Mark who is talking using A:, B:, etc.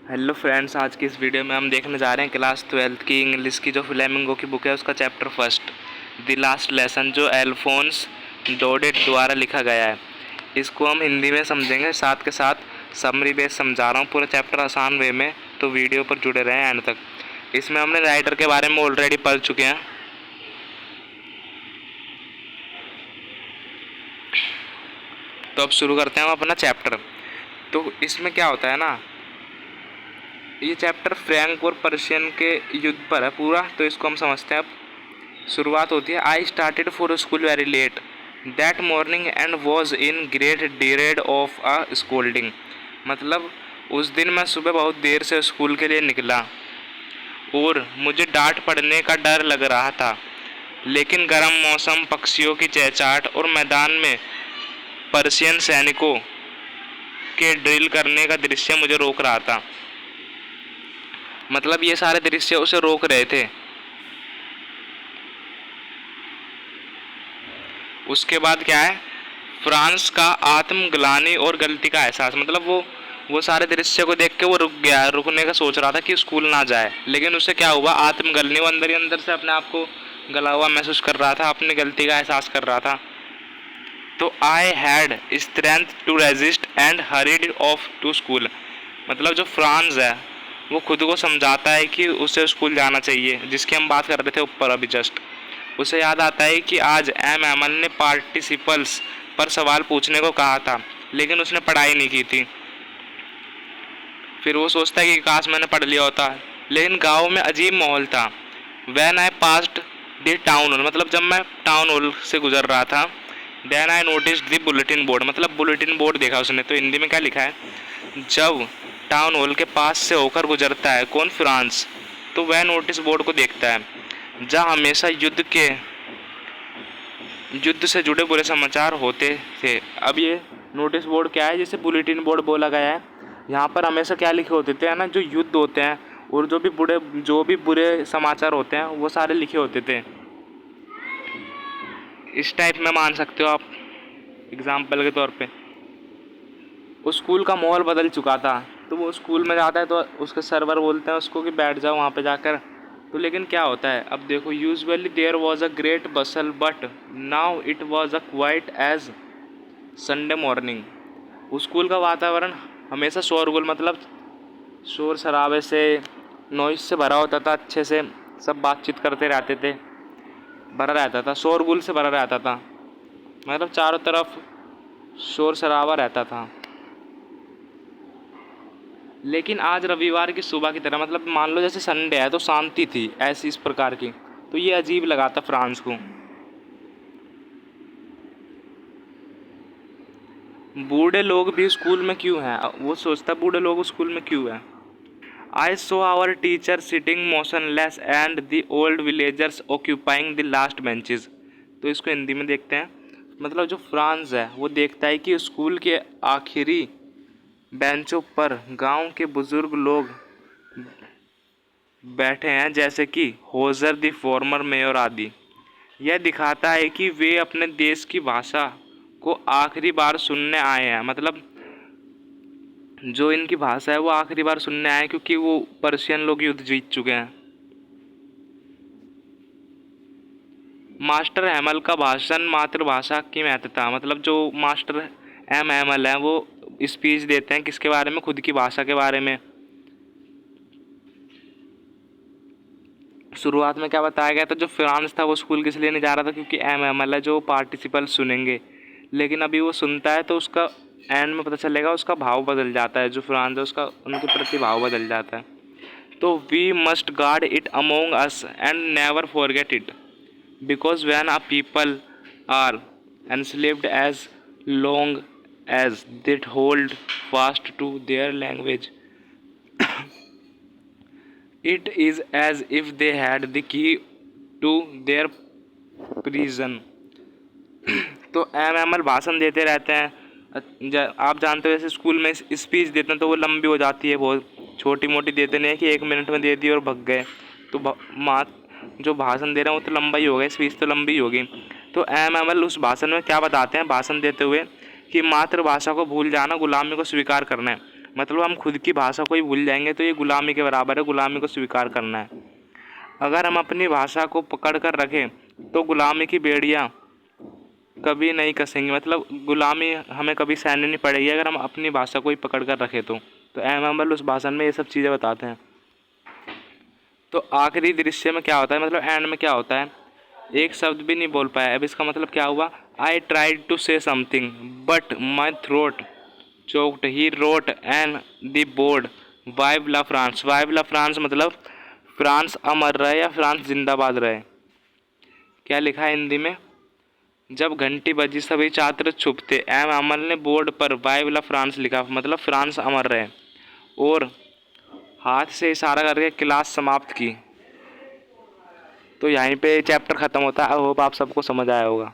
A: Hello friends, आज की इस वीडियो में हम देखने जा रहे हैं क्लास 12th की इंग्लिश की जो फ्लेमिंगो की बुक है उसका chapter first the last lesson, जो एल्फोंस डोडेट द्वारा लिखा गया है। इसको हम हिंदी में समझेंगे, साथ के साथ समरी बेस समझा रहा हूँ पूरा चैप्टर आसान वे में, तो वीडियो पर जुड़े रहें एंड तक। इसमें हमने राइटर के बारे में ऑलरेडी पढ़ चुके हैं, तो अब शुरू करते हैं हम अपना चैप्टर। तो इसमें क्या होता है ना, ये चैप्टर फ्रैंक और पर्शियन के युद्ध पर है पूरा, तो इसको हम समझते हैं। अब शुरुआत होती है, I started for school very let that morning and was in great dread of a scolding. मतलब उस दिन मैं सुबह बहुत देर से स्कूल के लिए निकला और मुझे डांट पड़ने का डर लग रहा था, लेकिन गर्म मौसम, पक्षियों की चहचहाट और मैदान में पर्शियन सैनिकों के ड्रिल करने का दृश्य मुझे रोक रहा था। मतलब ये सारे दृश्य उसे रोक रहे थे। उसके बाद क्या है, फ्रांस का आत्मग्लानि और गलती का एहसास। मतलब वो सारे दृश्य को देख के वो रुक गया, रुकने का सोच रहा था कि स्कूल ना जाए, लेकिन उसे क्या हुआ, आत्मग्लानि, वो अंदर ही अंदर से अपने आप को गला हुआ महसूस कर रहा था, अपनी गलती का एहसास कर रहा था। तो I had strength to resist and hurried off to school. मतलब जो फ्रांस है वो खुद को समझाता है कि उसे स्कूल जाना चाहिए, जिसकी हम बात कर रहे थे ऊपर अभी जस्ट। उसे याद आता है कि आज एम एमन ने पार्टिसिपल्स पर सवाल पूछने को कहा था, लेकिन उसने पढ़ाई नहीं की थी। फिर वो सोचता है कि काश मैंने पढ़ लिया होता, लेकिन गांव में अजीब माहौल था। When I passed the town hall, मतलब जब मैं टाउन हॉल से गुजर रहा था, then I noticed the bulletin board. मतलब बुलेटिन बोर्ड देखा उसने, तो हिंदी में क्या लिखा है, जब टाउन हॉल के पास से होकर गुजरता है कौन, फ्रांस, तो वह नोटिस बोर्ड को देखता है जहाँ हमेशा युद्ध से जुड़े बुरे समाचार होते थे। अब ये नोटिस बोर्ड क्या है, जिसे बुलेटिन बोर्ड बोला गया है। यहाँ पर हमेशा क्या लिखे होते थे ना, जो युद्ध होते हैं और जो भी बुरे समाचार होते हैं वो सारे लिखे होते थे। इस टाइप में मान सकते हो आप एग्जाम्पल के तौर पे। उस स्कूल का माहौल बदल चुका था, तो वो स्कूल में जाता है तो उसके सर्वर बोलते हैं उसको कि बैठ जाओ वहाँ पे जाकर। तो लेकिन क्या होता है, अब देखो, usually there was a great bustle but now it was a quiet as Sunday morning. उस स्कूल का वातावरण हमेशा शोरगुल, मतलब शोर शराबे से, नॉइस से भरा होता था, अच्छे से सब बातचीत करते रहते थे, भरा रहता था, शोरगुल से भरा रहता था, मतलब चारों तरफ शोर शराबा रहता था। लेकिन आज रविवार की सुबह की तरह, मतलब मान लो जैसे संडे है तो शांति थी ऐसी इस प्रकार की। तो ये अजीब लगा था फ्रांस को। बूढ़े लोग भी स्कूल में क्यों हैं, वो सोचता बूढ़े लोग स्कूल में क्यों हैं। I saw our teacher sitting motionless and the old villagers occupying the last benches. तो इसको हिंदी में देखते हैं। मतलब जो फ्रांस है वो देखता है कि स्कूल के आखिरी बेंचों पर गांव के बुजुर्ग लोग बैठे हैं, जैसे कि होजर द फॉर्मर मेयर आदि। यह दिखाता है कि वे अपने देश की भाषा को आखिरी बार सुनने आए हैं। मतलब जो इनकी भाषा है वो आखिरी बार सुनने आए, क्योंकि वो पर्शियन लोग युद्ध जीत चुके हैं। मास्टर हैमल का भाषण, मातृभाषा की महत्ता। मतलब जो मास्टर एम हैमल है वो स्पीच देते हैं किसके बारे में, खुद की भाषा के बारे में। शुरुआत में क्या बताया गया था, जो फ्रांस था वो स्कूल किस लिए नहीं जा रहा था, क्योंकि एम एमएल है जो पार्टिसिपल सुनेंगे। लेकिन अभी वो सुनता है तो उसका एंड में पता चलेगा उसका भाव बदल जाता है, जो फ्रांस है उसका उनके प्रति भाव बदल जाता है। तो we must guard it among us and never forget it, because when a people are enslaved as long as they hold fast to their language, it is as if they had the key to their prison। तो M ML भाषण देते रहते हैं। आप जानते हो जैसे school में स्पीच देते हैं तो वो लंबी हो जाती है, बहुत छोटी मोटी देते नहीं है कि 1 मिनट में दे दी और भग गए। तो जो भाषण दे रहे हैं वो तो लंबा ही होगा, स्पीच तो लंबी ही होगी। तो एम एमएल उस भाषण में क्या बताते हैं, भाषण देते हुए, कि मातृभाषा को भूल जाना गुलामी को स्वीकार करना है। मतलब हम खुद की भाषा को ही भूल जाएंगे तो ये गुलामी के बराबर है, गुलामी को स्वीकार करना है। अगर हम अपनी भाषा को पकड़ कर रखें तो गुलामी की बेड़ियाँ कभी नहीं कसेंगी, मतलब गुलामी हमें कभी सहनी नहीं पड़ेगी अगर हम अपनी भाषा को ही पकड़ कर रखें तो एम उस भाषण में ये सब चीज़ें बताते हैं। तो आखिरी दृश्य में क्या होता है, मतलब एंड में क्या होता है, एक शब्द भी नहीं बोल पाया। अब इसका मतलब क्या हुआ, I tried to say something but my throat choked, he wrote and the board vive la France. Vive la France मतलब फ्रांस अमर रहे या फ्रांस जिंदाबाद रहे। क्या लिखा है हिंदी में, जब घंटी बजी सभी छात्र चुप थे, एम अमल ने बोर्ड पर वाइव ला फ्रांस लिखा, मतलब फ्रांस अमर रहे, और हाथ से इशारा करके क्लास समाप्त की। तो यहीं पे चैप्टर ख़त्म होता है। आई होप आप सबको समझ आया होगा।